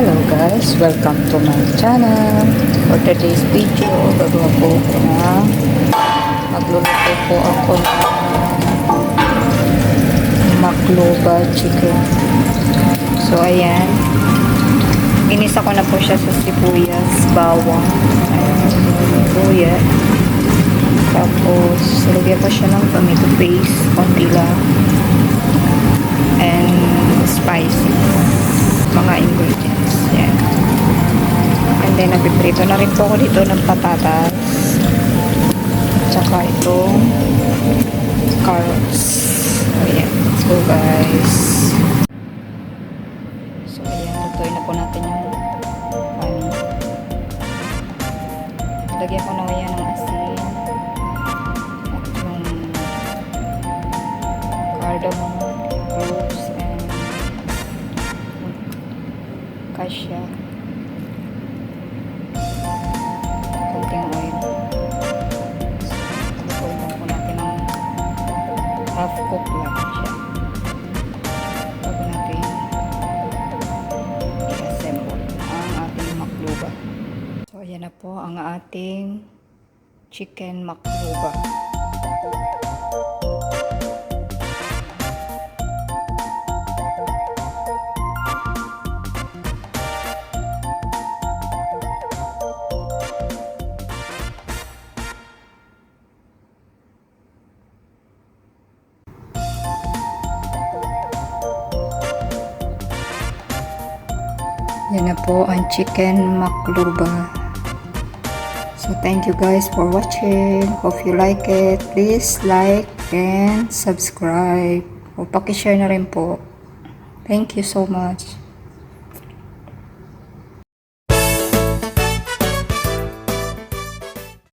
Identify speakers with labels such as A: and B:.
A: Hello guys, welcome to my channel. For today's video, gagawa po ako na magluluto po ako ng makluba chicken. So ayan, inisa ko na po siya sa sibuyas, bawang, luya. Tapos lagyan ko siya ng tomato paste, konti lang, and spicy, mga ingredients. Yan. And then napiprito na rin po ako dito ng patatas, tsaka itong carrots. So yan, let's go guys. So ayan, lutuin na po natin yung kanin. Lagyan ko na yan ng asin at yung cardamom, cloves, and kasya, konting oil. So lutuin lang po natin ng half cook lang siya bago natin i-assemble ang ating makluba. So ayan na po ang ating chicken makluba. Yan na po ang chicken makluba. So thank you guys for watching. Hope you like it. Please like and subscribe. O paki-share na rin po. Thank you so much.